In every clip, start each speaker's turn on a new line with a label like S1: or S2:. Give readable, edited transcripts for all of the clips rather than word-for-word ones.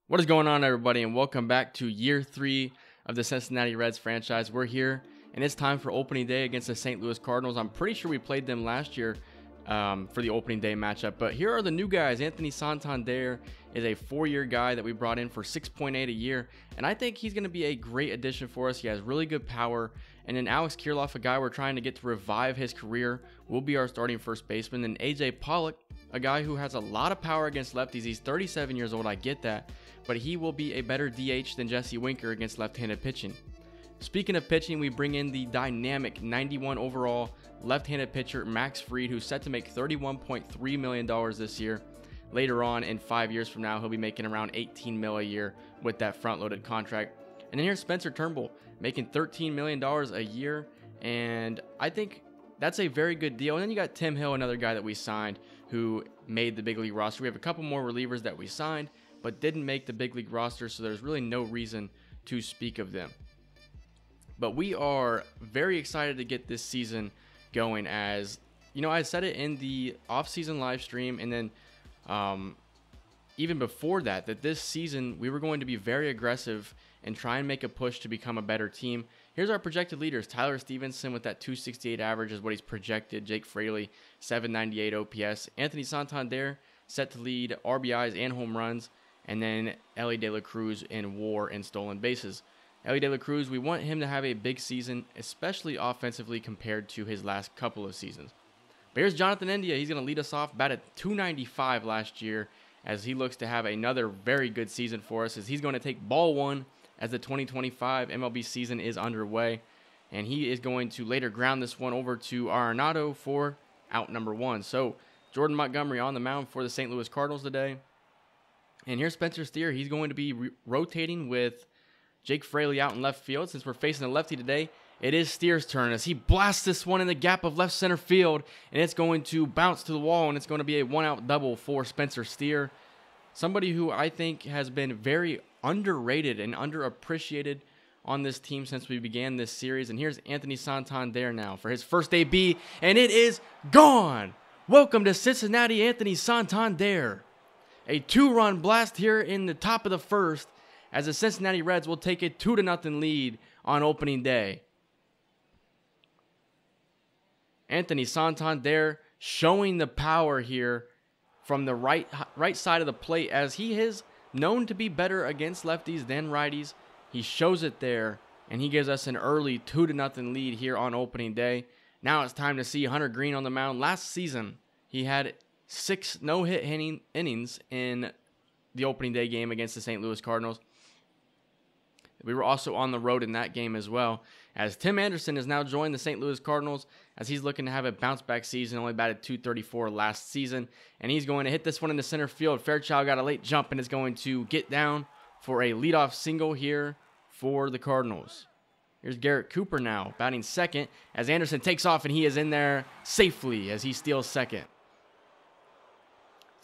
S1: What is going on, everybody, and welcome back to year 3 of the Cincinnati Reds franchise. We're here, and it's time for opening day against the St. Louis Cardinals. I'm pretty sure we played them last year for the opening day matchup, but here are the new guys. Anthony Santander is a 4-year guy that we brought in for $6.8 a year, and I think he's going to be a great addition for us. He has really good power. And then Alex Kirilloff, a guy we're trying to get to revive his career, will be our starting first baseman. And AJ Pollock, a guy who has a lot of power against lefties. He's 37 years old, I get that, but he will be a better DH than Jesse Winker against left-handed pitching. Speaking of pitching, we bring in the dynamic 91 overall left-handed pitcher Max Fried, who's set to make $31.3 million this year. Later on, in 5 years from now, he'll be making around $18 million a year with that front-loaded contract. And then here's Spencer Turnbull, making $13 million a year, and I think that's a very good deal. And then you got Tim Hill, another guy that we signed who made the big league roster. We have a couple more relievers that we signed but didn't make the big league roster, so there's really no reason to speak of them. But we are very excited to get this season going. As you know, I said it in the off-season live stream, and then even before that this season we were going to be very aggressive and try and make a push to become a better team. Here's our projected leaders. Tyler Stevenson with that 268 average is what he's projected. Jake Fraley, 798 OPS. Anthony Santander set to lead RBIs and home runs. And then Elly De La Cruz in WAR and stolen bases. Elly De La Cruz, we want him to have a big season, especially offensively compared to his last couple of seasons. But here's Jonathan India. He's going to lead us off, batted .295 last year, as he looks to have another very good season for us, as he's going to take ball one as the 2025 MLB season is underway. And he is going to later ground this one over to Arenado for out number 1. So Jordan Montgomery on the mound for the St. Louis Cardinals today. And here's Spencer Steer. He's going to be rotating with Jake Fraley out in left field. Since we're facing a lefty today, it is Steer's turn as he blasts this one in the gap of left center field, and it's going to bounce to the wall, and it's going to be a one-out double for Spencer Steer. Somebody who I think has been very underrated and underappreciated on this team since we began this series. And here's Anthony Santander now for his first AB, and it is gone. Welcome to Cincinnati, Anthony Santander. A 2-run blast here in the top of the first, as the Cincinnati Reds will take a 2-0 lead on opening day. Anthony Santander showing the power here from the right side of the plate, as he is known to be better against lefties than righties. He shows it there, and he gives us an early 2-0 lead here on opening day. Now it's time to see Hunter Greene on the mound. Last season, he had 6 no-hit innings in the opening day game against the St. Louis Cardinals. We were also on the road in that game as well, as Tim Anderson has now joined the St. Louis Cardinals, as he's looking to have a bounce-back season. Only batted .234 last season, and he's going to hit this one in the center field. Fairchild got a late jump and is going to get down for a leadoff single here for the Cardinals. Here's Garrett Cooper now, batting second, as Anderson takes off, and he is in there safely as he steals second.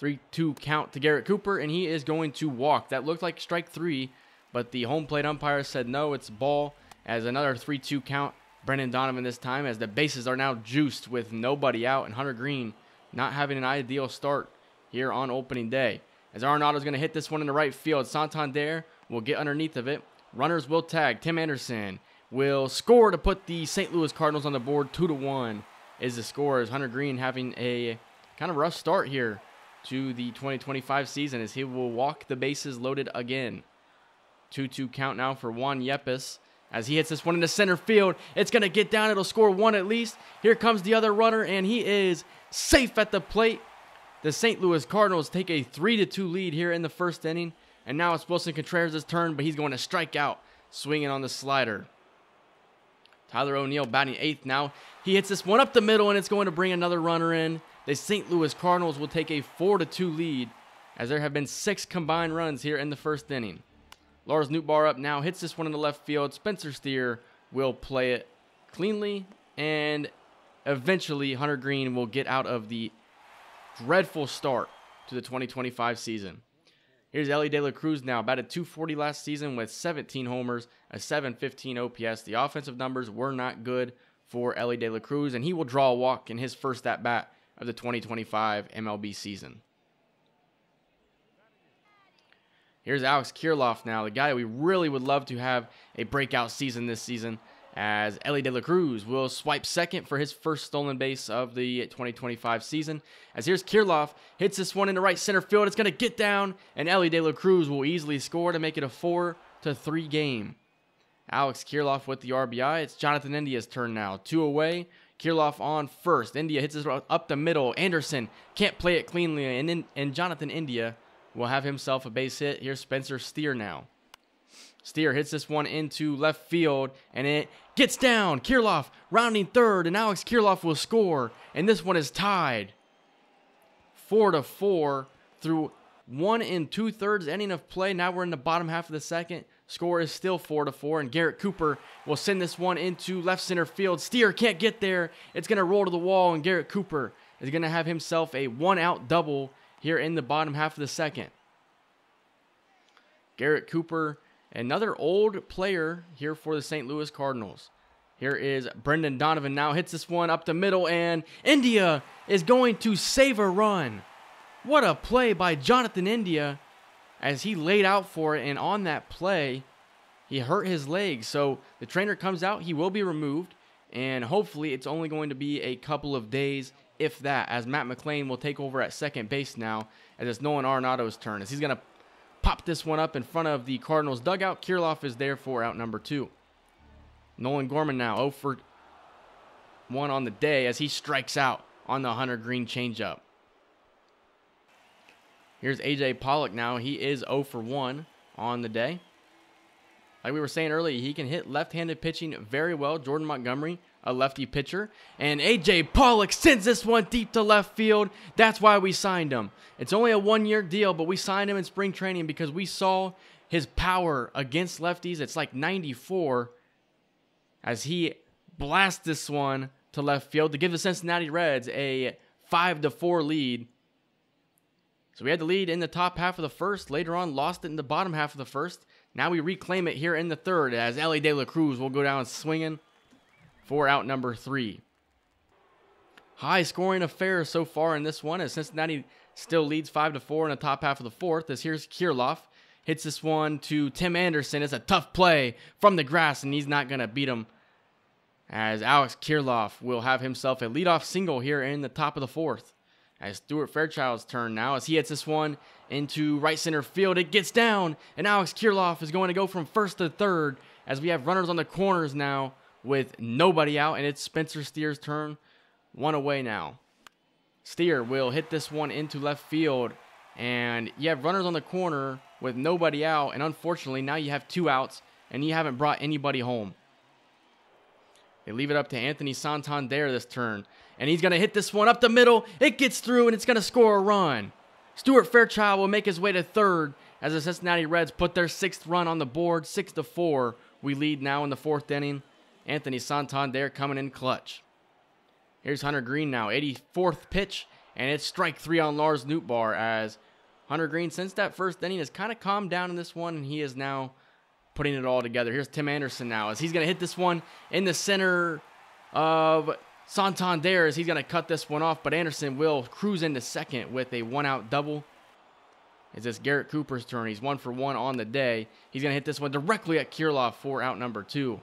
S1: 3-2 count to Garrett Cooper, and he is going to walk. That looked like strike 3, but the home plate umpire said no, it's ball, as another 3-2 count. Brendan Donovan this time, as the bases are now juiced with nobody out, and Hunter Greene not having an ideal start here on opening day. As Arenado's going to hit this one in the right field, Santander will get underneath of it. Runners will tag. Tim Anderson will score to put the St. Louis Cardinals on the board. 2-1 is the score, as Hunter Greene having a kind of rough start here to the 2025 season, as he will walk the bases loaded again. 2-2 count now for Juan Yepes, as he hits this one into center field. It's going to get down. It'll score 1 at least. Here comes the other runner, and he is safe at the plate. The St. Louis Cardinals take a 3-2 lead here in the first inning, and now it's Wilson Contreras' turn, but he's going to strike out, swinging on the slider. Tyler O'Neill batting 8th now. He hits this one up the middle, and it's going to bring another runner in. The St. Louis Cardinals will take a 4-2 lead, as there have been 6 combined runs here in the first inning. Lars Nootbaar up now, hits this one in the left field. Spencer Steer will play it cleanly, and eventually Hunter Greene will get out of the dreadful start to the 2025 season. Here's Elly De La Cruz now, batted .240 last season with 17 homers, a .715 OPS. The offensive numbers were not good for Elly De La Cruz, and he will draw a walk in his first at-bat of the 2025 MLB season. Here's Alex Kirilloff now, the guy we really would love to have a breakout season this season, as Elly De La Cruz will swipe second for his first stolen base of the 2025 season. As here's Kirilloff, hits this one into right center field. It's going to get down, and Elly De La Cruz will easily score to make it a 4-3 game. Alex Kirilloff with the RBI. It's Jonathan India's turn now. 2 away. Kirilloff on first. India hits it up the middle. Anderson can't play it cleanly, and Jonathan India will have himself a base hit. Here's Spencer Steer now. Steer hits this one into left field, and it gets down. Kirilloff rounding third, and Alex Kirilloff will score, and this one is tied. 4-4 through 1 2/3 inning of play. Now we're in the bottom half of the second. Score is still 4-4, and Garrett Cooper will send this one into left center field. Steer can't get there. It's going to roll to the wall, and Garrett Cooper is going to have himself a 1-out double here in the bottom half of the second. Garrett Cooper, another old player here for the St. Louis Cardinals. Here is Brendan Donovan now, hits this one up the middle, and India is going to save a run. What a play by Jonathan India, as he laid out for it, and on that play, he hurt his leg. So the trainer comes out, he will be removed, and hopefully it's only going to be a couple of days, if that, as Matt McLean will take over at second base now, as it's Nolan Arenado's turn, as he's going to pop this one up in front of the Cardinals dugout. Kirilloff is there for out number 2. Nolan Gorman now 0 for 1 on the day, as he strikes out on the Hunter Green changeup. Here's A.J. Pollock now. He is 0 for 1 on the day. Like we were saying earlier, he can hit left-handed pitching very well. Jordan Montgomery, a lefty pitcher. And A.J. Pollock sends this one deep to left field. That's why we signed him. It's only a 1-year deal, but we signed him in spring training because we saw his power against lefties. It's like 94, as he blasts this one to left field to give the Cincinnati Reds a 5-4 lead. So we had the lead in the top half of the first. Later on, lost it in the bottom half of the first. Now we reclaim it here in the third, as Elly De La Cruz will go down swinging for out number 3. High scoring affair so far in this one, as Cincinnati still leads 5-4 in the top half of the fourth. As here's Kirilloff, hits this one to Tim Anderson. It's a tough play from the grass, and he's not going to beat him, as Alex Kirilloff will have himself a leadoff single here in the top of the fourth. As Stuart Fairchild's turn now, as he hits this one into right center field. It gets down, and Alex Kirilloff is going to go from first to third, as we have runners on the corners now with nobody out, and it's Spencer Steer's turn. 1 away now. Steer will hit this one into left field, and you have runners on the corner with nobody out, and unfortunately now you have 2 outs, and you haven't brought anybody home. They leave it up to Anthony Santander this turn, and he's going to hit this one up the middle. It gets through, and it's going to score a run. Stuart Fairchild will make his way to third, as the Cincinnati Reds put their 6th run on the board. 6-4. We lead now in the 4th inning. Anthony Santander coming in clutch. Here's Hunter Green now, 84th pitch, and it's strike 3 on Lars Nootbaar, as Hunter Green, since that first inning, has kind of calmed down in this one, and he is now putting it all together. Here's Tim Anderson now, as he's going to hit this one in the center of Santander, as he's going to cut this one off, but Anderson will cruise into second with a 1-out double. It's this Garrett Cooper's turn. He's 1 for 1 on the day. He's going to hit this one directly at Kirilloff for out number 2.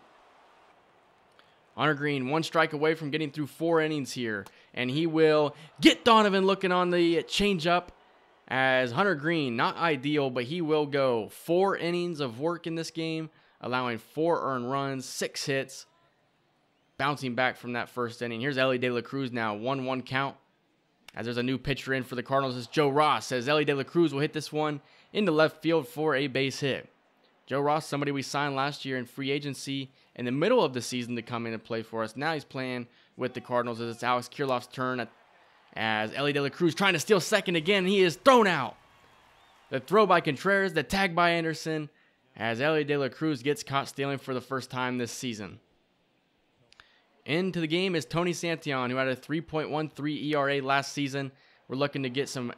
S1: Hunter Green, 1 strike away from getting through 4 innings here, and he will get Donovan looking on the changeup, as Hunter Green, not ideal, but he will go 4 innings of work in this game, allowing 4 earned runs, 6 hits, bouncing back from that first inning. Here's Elly De La Cruz now, 1-1 count, as there's a new pitcher in for the Cardinals. It's Joe Ross, says Elly De La Cruz will hit this one into left field for a base hit. Joe Ross, somebody we signed last year in free agency in the middle of the season to come in and play for us. Now he's playing with the Cardinals, as it's Alex Kirilloff's turn, as Elly De La Cruz trying to steal second again. He is thrown out. The throw by Contreras, the tag by Anderson, as Elly De La Cruz gets caught stealing for the first time this season. Into the game is Tony Santillan, who had a 3.13 ERA last season. We're looking to get some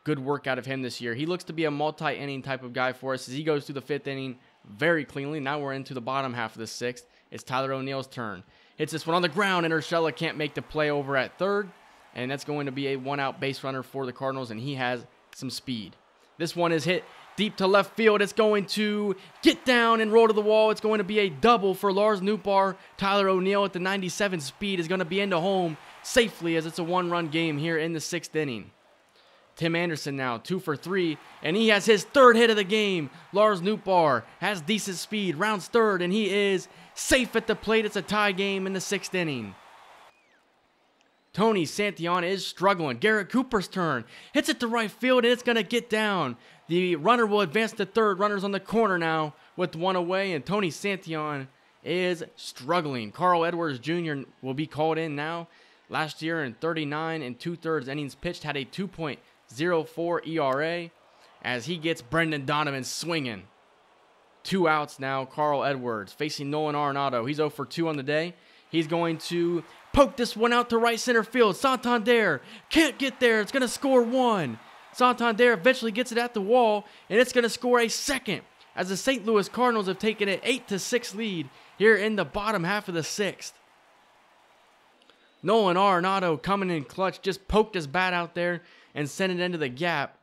S1: good work out of him this year. He looks to be a multi-inning type of guy for us, as he goes through the 5th inning very cleanly. Now we're into the bottom half of the 6th. It's Tyler O'Neill's turn. Hits this one on the ground, and Urshela can't make the play over at third, and that's going to be a 1-out base runner for the Cardinals, and he has some speed. This one is hit deep to left field. It's going to get down and roll to the wall. It's going to be a double for Lars Nootbaar. Tyler O'Neill at the 97 speed is going to be into home safely as it's a one-run game here in the 6th inning. Tim Anderson now 2 for 3, and he has his 3rd hit of the game. Lars Nootbaar has decent speed, rounds 3rd, and he is safe at the plate. It's a tie game in the 6th inning. Tony Santillan is struggling. Garrett Cooper's turn. Hits it to right field, and it's going to get down. The runner will advance to 3rd. Runner's on the corner now with 1 away, and Tony Santillan is struggling. Carl Edwards Jr. will be called in now. Last year in 39 2/3 innings pitched, had a 2.04 ERA as he gets Brendan Donovan swinging. 2 outs now. Carl Edwards facing Nolan Arenado. He's 0 for 2 on the day. He's going to poke this one out to right center field. Santander can't get there. It's going to score 1. Santander eventually gets it at the wall, and it's going to score a 2nd as the St. Louis Cardinals have taken an 8-6 lead here in the bottom half of the 6th. Nolan Arenado coming in clutch, just poked his bat out there and sent it into the gap,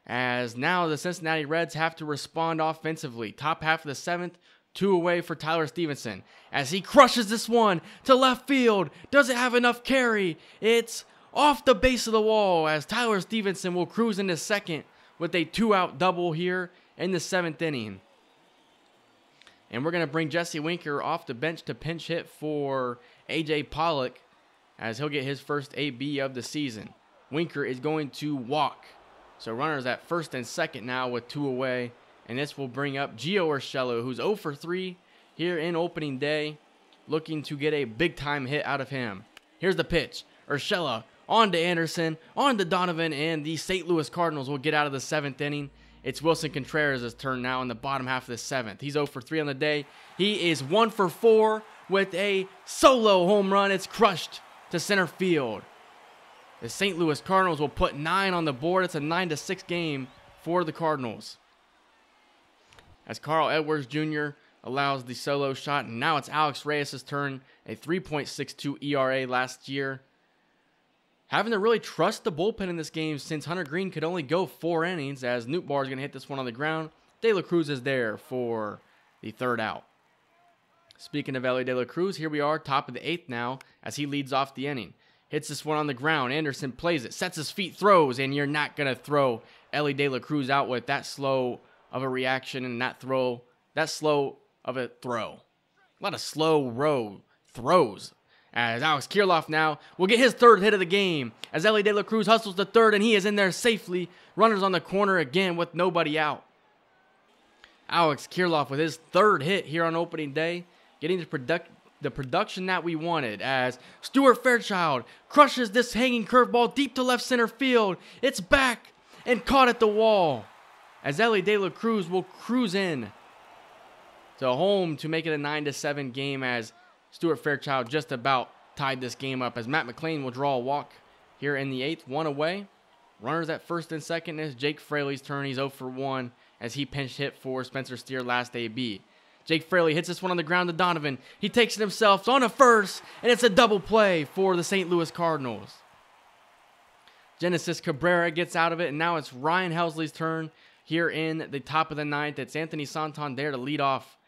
S1: as now the Cincinnati Reds have to respond offensively. Top half of the 7th, 2 away for Tyler Stevenson as he crushes this one to left field. Doesn't have enough carry. It's off the base of the wall as Tyler Stevenson will cruise into 2nd with a 2-out double here in the 7th inning. And we're going to bring Jesse Winker off the bench to pinch hit for A.J. Pollock as he'll get his first AB of the season. Winker is going to walk. So runners at 1st and 2nd now with 2 away. And this will bring up Gio Urshela, who's 0 for 3 here in opening day, looking to get a big-time hit out of him. Here's the pitch. Urshela on to Anderson, on to Donovan, and the St. Louis Cardinals will get out of the 7th inning. It's Wilson Contreras' turn now in the bottom half of the 7th. He's 0 for 3 on the day. He is 1 for 4 with a solo home run. It's crushed to center field. The St. Louis Cardinals will put 9 on the board. It's a 9-6 game for the Cardinals. As Carl Edwards Jr. allows the solo shot, and now it's Alex Reyes' turn, a 3.62 ERA last year. Having to really trust the bullpen in this game since Hunter Green could only go 4 innings, as Nootbaar is going to hit this one on the ground. De La Cruz is there for the 3rd out. Speaking of Elly De La Cruz, here we are, top of the 8th now, as he leads off the inning. Hits this one on the ground. Anderson plays it, sets his feet, throws, and you're not going to throw Elly De La Cruz out with that slow of a reaction and that slow of a throw. A lot of slow row throws. As Alex Kirilloff now will get his 3rd hit of the game as Elly De La Cruz hustles to 3rd, and he is in there safely. Runners on the corner again with nobody out. Alex Kirilloff with his 3rd hit here on opening day, getting the production that we wanted as Stuart Fairchild crushes this hanging curveball deep to left center field. It's back and caught at the wall as Elly De La Cruz will cruise in to home to make it a 9-7 game, as Stuart Fairchild just about tied this game up as Matt McLean will draw a walk here in the 8th, 1 away. Runners at 1st and 2nd is Jake Fraley's turn. He's 0 for 1 as he pinch hit for Spencer Steer last AB. Jake Fraley hits this one on the ground to Donovan. He takes it himself on a 1st, and it's a double play for the St. Louis Cardinals. Genesis Cabrera gets out of it, and now it's Ryan Helsley's turn here in the top of the 9th. It's Anthony Santander to lead off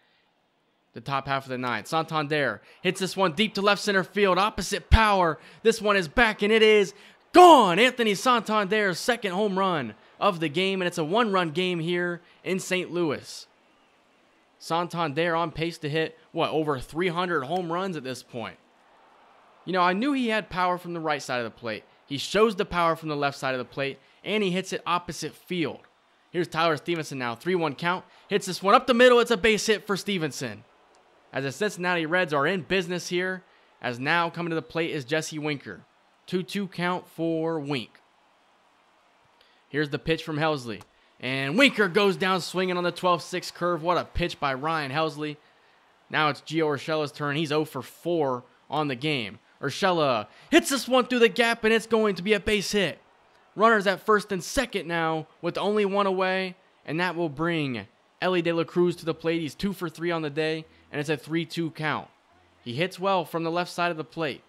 S1: the top half of the 9th. Santander hits this one deep to left center field, opposite power. This one is back, and it is gone. Anthony Santander's 2nd home run of the game, and it's a 1-run game here in St. Louis. Santander on pace to hit, over 300 home runs at this point. You know, I knew he had power from the right side of the plate. He shows the power from the left side of the plate, and he hits it opposite field. Here's Tyler Stevenson now, 3-1 count. Hits this one up the middle. It's a base hit for Stevenson. As the Cincinnati Reds are in business here, as now coming to the plate is Jesse Winker. 2-2 count for Wink. Here's the pitch from Helsley. And Winker goes down swinging on the 12-6 curve. What a pitch by Ryan Helsley. Now it's Gio Urshela's turn. He's 0 for 4 on the game. Urshela hits this one through the gap, and it's going to be a base hit. Runners at 1st and 2nd now with only 1 away, and that will bring Elly De La Cruz to the plate. He's 2 for 3 on the day, and it's a 3-2 count. He hits well from the left side of the plate.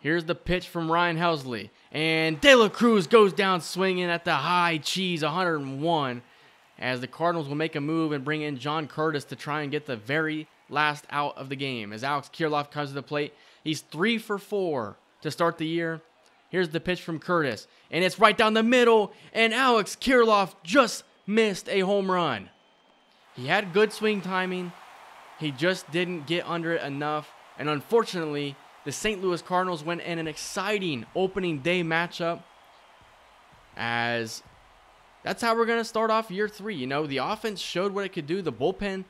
S1: Here's the pitch from Ryan Helsley, And De La Cruz goes down swinging at the high cheese, 101, as the Cardinals will make a move and bring in John Curtis to try and get the very last out of the game. As Alex Kirilloff comes to the plate, he's 3 for 4 to start the year. Here's the pitch from Curtis, and it's right down the middle, and Alex Kirilloff just missed a home run. He had good swing timing. He just didn't get under it enough, and unfortunately, the St. Louis Cardinals went in an exciting opening day matchup, as that's how we're going to start off year 3. You know, the offense showed what it could do. The bullpen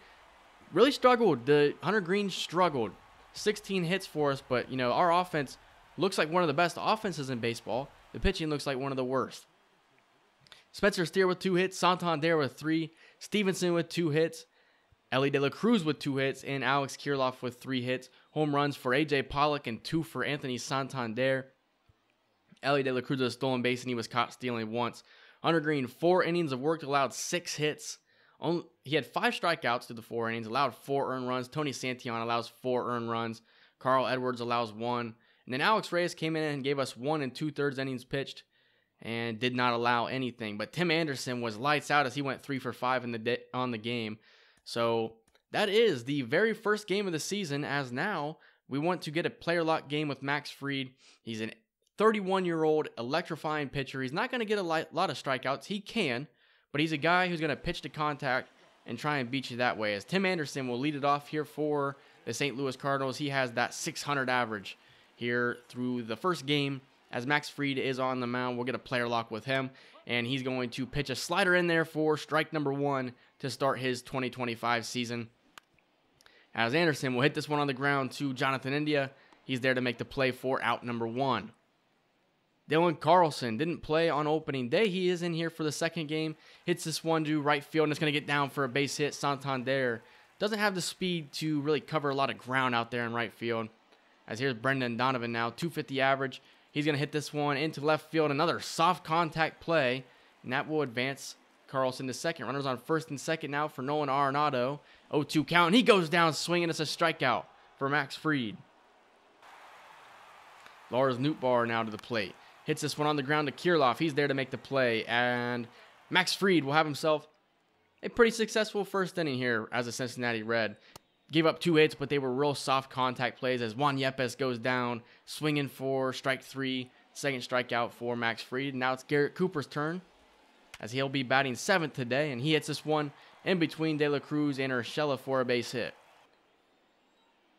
S1: really struggled. The Hunter Green struggled. 16 hits for us, but, you know, our offense looks like one of the best offenses in baseball. The pitching looks like one of the worst. Spencer Steer with 2 hits, Santander with 3, Stevenson with 2 hits, Ellie De La Cruz with 2 hits, and Alex Kirilloff with 3 hits. Home runs for A.J. Pollock and 2 for Anthony Santander. Ellie De La Cruz was a stolen base, and he was caught stealing once. Hunter Green, 4 innings of work, allowed 6 hits. He had 5 strikeouts through the 4 innings, allowed 4 earned runs. Tony Santillan allows 4 earned runs. Carl Edwards allows 1. And then Alex Reyes came in and gave us 1 2/3 innings pitched and did not allow anything. But Tim Anderson was lights out as he went 3 for 5 on the game. So that is the very first game of the season, as now we want to get a player lock game with Max Fried. He's an 31-year-old electrifying pitcher. He's not going to get a lot of strikeouts. He can, but he's a guy who's going to pitch to contact and try and beat you that way. As Tim Anderson will lead it off here for the St. Louis Cardinals. He has that 600 average here through the first game. As Max Fried is on the mound, we'll get a player lock with him, and he's going to pitch a slider in there for strike number 1 to start his 2025 season. As Anderson will hit this one on the ground to Jonathan India. He's there to make the play for out number 1. Dylan Carlson didn't play on opening day. He is in here for the second game. Hits this one to right field, and it's going to get down for a base hit. Santander doesn't have the speed to really cover a lot of ground out there in right field. As here's Brendan Donovan now, 250 average. He's going to hit this one into left field. Another soft contact play, and that will advance Carlson to second. Runners on first and second now for Nolan Arenado. 0-2 count, and he goes down swinging. It's a strikeout for Max Fried. Lars Nootbaar now to the plate. Hits this one on the ground to Kirilloff. He's there to make the play, and Max Fried will have himself a pretty successful first inning here as a Cincinnati Red. Gave up 2 hits, but they were real soft contact plays as Juan Yepes goes down, swinging for strike 3, second strikeout for Max Fried. Now it's Garrett Cooper's turn, as he'll be batting 7th today, and he hits this one in between De La Cruz and Urshela for a base hit.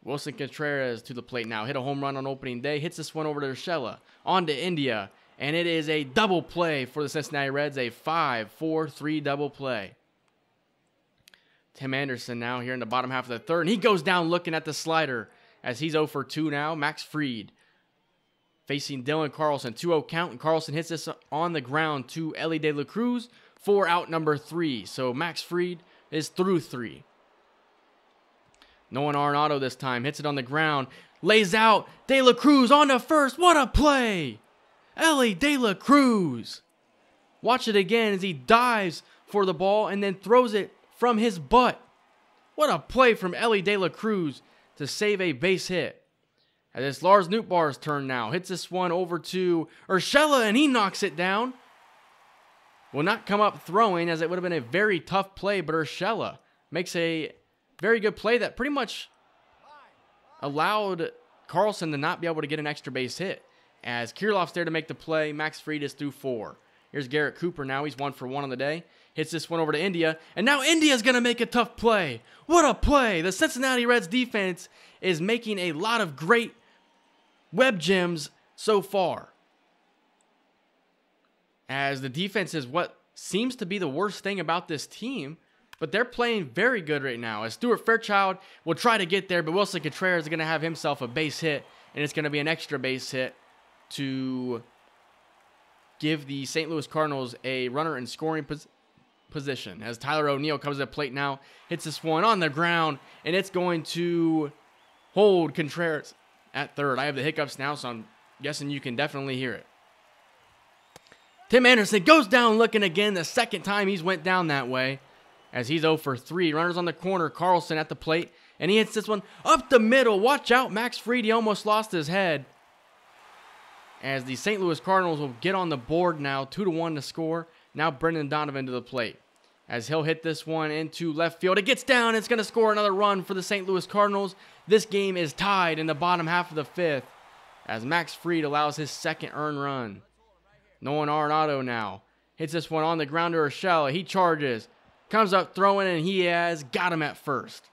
S1: Wilson Contreras to the plate now. Hit a home run on opening day. Hits this one over to Urshela. On to India, and it is a double play for the Cincinnati Reds, a 5-4-3 double play. Tim Anderson now here in the bottom half of the third, and he goes down looking at the slider as he's 0 for 2 now. Max Fried facing Dylan Carlson, 2-0 count, and Carlson hits this on the ground to Ellie De La Cruz for out number 3. So Max Fried is through 3. Nolan Arenado this time hits it on the ground, lays out De La Cruz on to first. What a play! Ellie De La Cruz. Watch it again as he dives for the ball and then throws it from his butt. What a play from Ellie De La Cruz to save a base hit. And it's Lars Nootbaar's turn now. Hits this one over to Urshela, and he knocks it down. Will not come up throwing, as it would have been a very tough play, but Urshela makes a very good play that pretty much allowed Carlson to not be able to get an extra base hit. As Kirilloff's there to make the play, Max Fried is through 4. Here's Garrett Cooper now. He's 1 for 1 on the day. Hits this one over to India, and now India's going to make a tough play. What a play! The Cincinnati Reds defense is making a lot of great web gems so far, as the defense is what seems to be the worst thing about this team, but they're playing very good right now. As Stuart Fairchild will try to get there, but Wilson Contreras is going to have himself a base hit, and it's going to be an extra base hit to give the St. Louis Cardinals a runner in scoring position. As Tyler O'Neill comes to the plate now, hits this one on the ground, and it's going to hold Contreras at third. I have the hiccups now, so I'm guessing you can definitely hear it. Tim Anderson goes down looking again, the second time he's went down that way, as he's 0 for 3. Runners on the corner, Carlson at the plate, and he hits this one up the middle. Watch out, Max Fried, he almost lost his head. as the St. Louis Cardinals will get on the board now, 2-1 to score. Now Brendan Donovan to the plate, as he'll hit this one into left field. It gets down. It's going to score another run for the St. Louis Cardinals. This game is tied in the bottom half of the fifth, as Max Fried allows his second earned run. Nolan Arenado now hits this one on the ground to Urshela. He charges, comes up throwing, and he has got him at first.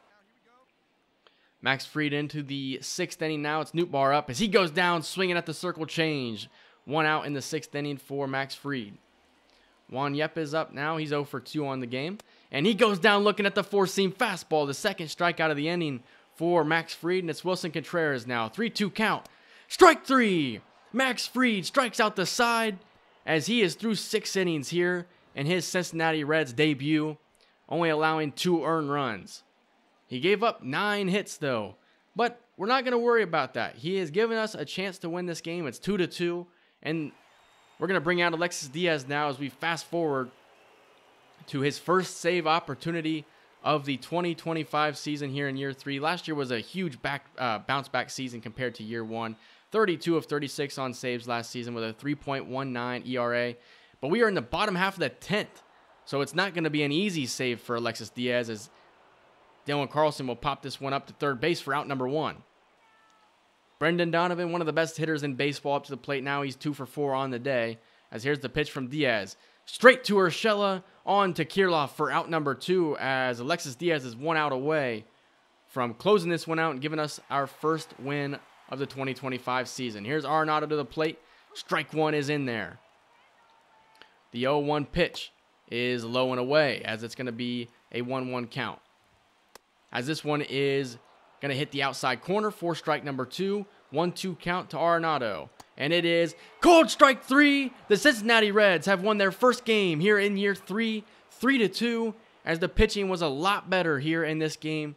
S1: Max Fried into the sixth inning now. It's Nootbaar up as he goes down swinging at the circle change. 1 out in the sixth inning for Max Fried. Juan Yep is up now. He's 0 for 2 on the game. And he goes down looking at the four-seam fastball. The second strikeout of the inning for Max Fried. And it's Wilson Contreras now. 3-2 count. Strike 3. Max Fried strikes out the side as he is through 6 innings here in his Cincinnati Reds debut, only allowing 2 earned runs. He gave up 9 hits though, but we're not going to worry about that. He has given us a chance to win this game. It's 2-2, and we're going to bring out Alexis Diaz now as we fast forward to his first save opportunity of the 2025 season here in year 3. Last year was a huge bounce back season compared to year 1. 32 of 36 on saves last season with a 3.19 ERA. But we are in the bottom half of the 10th, so it's not going to be an easy save for Alexis Diaz, as Dylan Carlson will pop this one up to third base for out number 1. Brendan Donovan, one of the best hitters in baseball, up to the plate now. He's 2 for 4 on the day, as here's the pitch from Diaz. Straight to Urshela, on to Kirilloff for out number 2, as Alexis Diaz is 1 out away from closing this one out and giving us our first win of the 2025 season. Here's Arenado to the plate. Strike 1 is in there. The 0-1 pitch is low and away, as it's going to be a 1-1 count. As this one is going to hit the outside corner for strike number 2. 1-2 count to Arenado. And it is called strike 3. The Cincinnati Reds have won their first game here in year 3, 3-2, as the pitching was a lot better here in this game,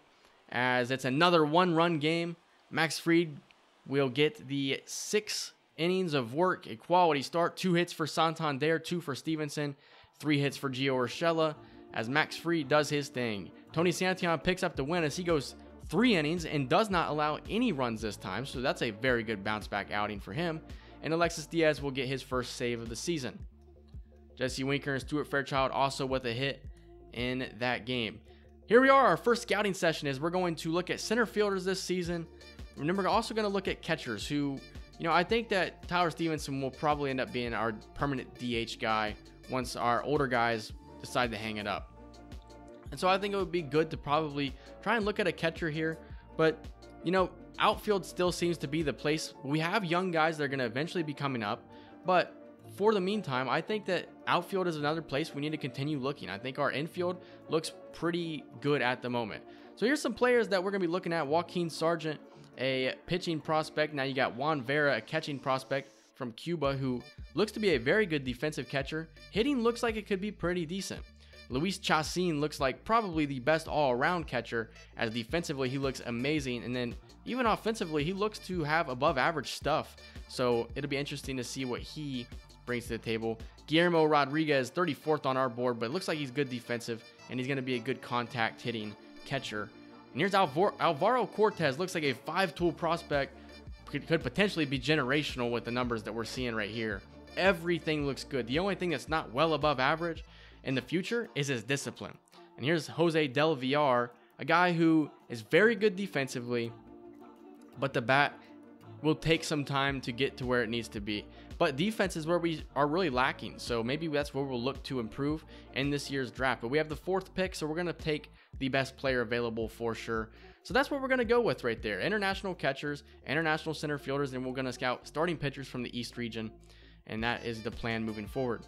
S1: as it's another 1-run game. Max Fried will get the 6 innings of work, a quality start. 2 hits for Santander, 2 for Stevenson, 3 hits for Gio Urshela, as Max Fried does his thing. Tony Santillan picks up the win as he goes 3 innings and does not allow any runs this time, so that's a very good bounce back outing for him. And Alexis Diaz will get his first save of the season. Jesse Winker and Stuart Fairchild also with a hit in that game. Here we are, our first scouting session is we're going to look at center fielders this season. And then we're also going to look at catchers who, I think that Tyler Stevenson will probably end up being our permanent DH guy once our older guys decide to hang it up. And so I think it would be good to probably try and look at a catcher here. But, outfield still seems to be the place. We have young guys that are going to eventually be coming up. But for the meantime, I think that outfield is another place we need to continue looking. I think our infield looks pretty good at the moment. So here's some players that we're going to be looking at. Joaquin Sargent, a pitching prospect. Now you got Juan Vera, a catching prospect from Cuba, who looks to be a very good defensive catcher. Hitting looks like it could be pretty decent. Luis Chacin looks like probably the best all-around catcher, as defensively he looks amazing, and then even offensively he looks to have above average stuff. So it'll be interesting to see what he brings to the table. Guillermo Rodriguez, 34th on our board, but it looks like he's good defensive, and he's going to be a good contact hitting catcher. And here's Alvaro Cortez, looks like a 5-tool prospect, could potentially be generational with the numbers that we're seeing right here. Everything looks good. The only thing that's not well above average in the future is his discipline. And here's Jose Del Villar, a guy who is very good defensively, but the bat will take some time to get to where it needs to be. But defense is where we are really lacking, so maybe that's where we'll look to improve in this year's draft. But we have the 4th pick, so we're going to take the best player available for sure. So that's what we're going to go with right there. International catchers, international center fielders, and we're going to scout starting pitchers from the East region. And that is the plan moving forward.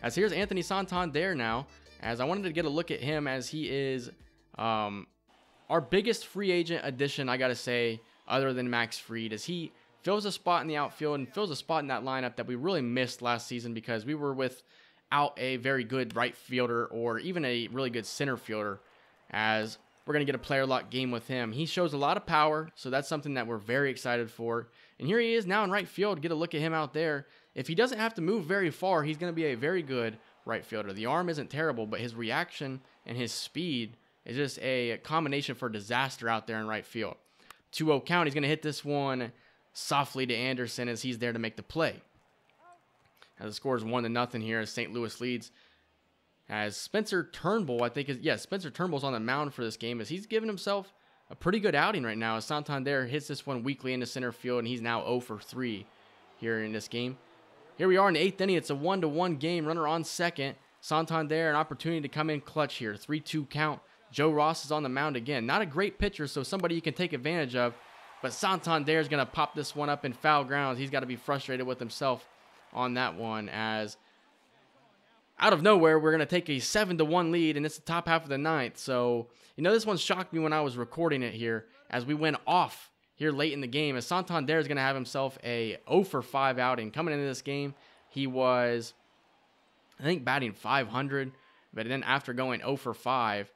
S1: As here's Anthony Santander now, as I wanted to get a look at him, as he is our biggest free agent addition, I got to say, other than Max Fried, as he fills a spot in the outfield and fills a spot in that lineup that we really missed last season because we were without a very good right fielder or even a really good center fielder, as we're going to get a player lock game with him. He shows a lot of power, so that's something that we're very excited for. And here he is now in right field. Get a look at him out there. If he doesn't have to move very far, he's going to be a very good right fielder. The arm isn't terrible, but his reaction and his speed is just a combination for disaster out there in right field. 2-0 count. He's going to hit this one softly to Anderson as he's there to make the play. As the score is 1-0 here as St. Louis leads. As Spencer Turnbull, I think, Spencer Turnbull's on the mound for this game as he's given himself a pretty good outing right now. As Santander hits this one weakly into center field, and he's now 0 for 3 here in this game. Here we are in the 8th inning. It's a 1-1 game. Runner on second. Santander, an opportunity to come in clutch here. 3-2 count. Joe Ross is on the mound again. Not a great pitcher, so somebody you can take advantage of. But Santander is going to pop this one up in foul grounds. He's got to be frustrated with himself on that one, as out of nowhere, we're going to take a 7-1 lead, and it's the top half of the 9th. So, this one shocked me when I was recording it here, as we went off here late in the game, as Santander is going to have himself a 0 for 5 outing. Coming into this game, he was, I think, batting .500, but then after going 0 for 5,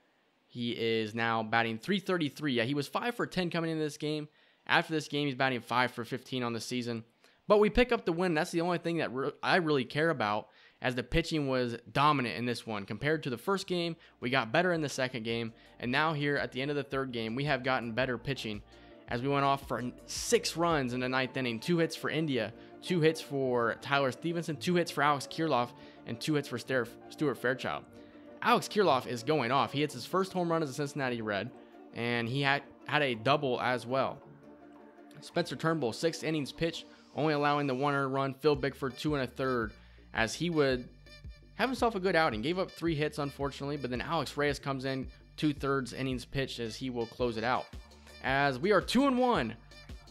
S1: he is now batting .333. Yeah, he was 5 for 10 coming into this game. After this game, he's batting 5 for 15 on the season. But we pick up the win. That's the only thing that I really care about, as the pitching was dominant in this one. Compared to the first game, we got better in the second game. And now here at the end of the third game, we have gotten better pitching, as we went off for 6 runs in the 9th inning. 2 hits for India, 2 hits for Tyler Stevenson, 2 hits for Alex Kirilloff, and 2 hits for Stuart Fairchild. Alex Kirilloff is going off. He hits his first home run as a Cincinnati Red, and he had a double as well. Spencer Turnbull, 6 innings pitched, only allowing the 1 earned run. Phil Bickford, 2 1/3, as he would have himself a good outing. Gave up 3 hits, unfortunately, but then Alex Reyes comes in, 2/3 innings pitched, as he will close it out. As we are 2-1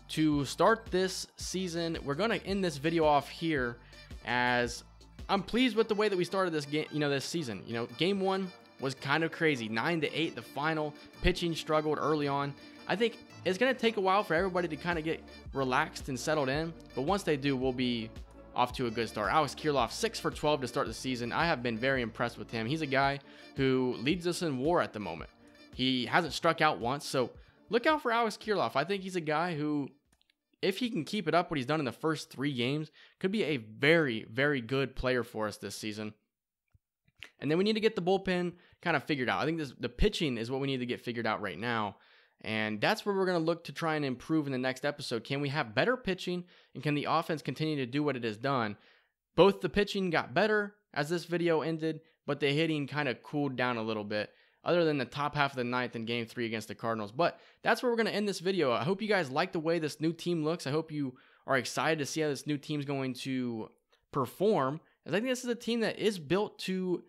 S1: to start this season, we're going to end this video off here, as I'm pleased with the way that we started this game, this season. Game 1 was kind of crazy, 9-8, the final. Pitching struggled early on. I think it's going to take a while for everybody to kind of get relaxed and settled in, but once they do, we'll be off to a good start. Alex Kirilloff, 6 for 12 to start the season. I have been very impressed with him. He's a guy who leads us in WAR at the moment. He hasn't struck out once, so look out for Alex Kirilloff. I think he's a guy who, if he can keep it up what he's done in the first 3 games, could be a very, very good player for us this season. And then we need to get the bullpen kind of figured out. I think the pitching is what we need to get figured out right now. And that's where we're going to look to try and improve in the next episode. Can we have better pitching, and can the offense continue to do what it has done? Both the pitching got better as this video ended, but the hitting kind of cooled down a little bit, other than the top half of the 9th in Game 3 against the Cardinals. But that's where we're going to end this video. I hope you guys like the way this new team looks. I hope you are excited to see how this new team is going to perform, as I think this is a team that is built to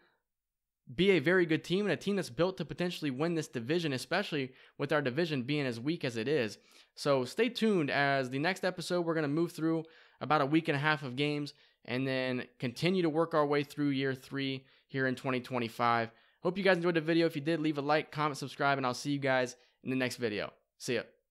S1: be a very good team, and a team that's built to potentially win this division, especially with our division being as weak as it is. So stay tuned, as the next episode we're going to move through about a week and a half of games, and then continue to work our way through year 3 here in 2025. Hope you guys enjoyed the video. If you did, leave a like, comment, subscribe, and I'll see you guys in the next video. See ya.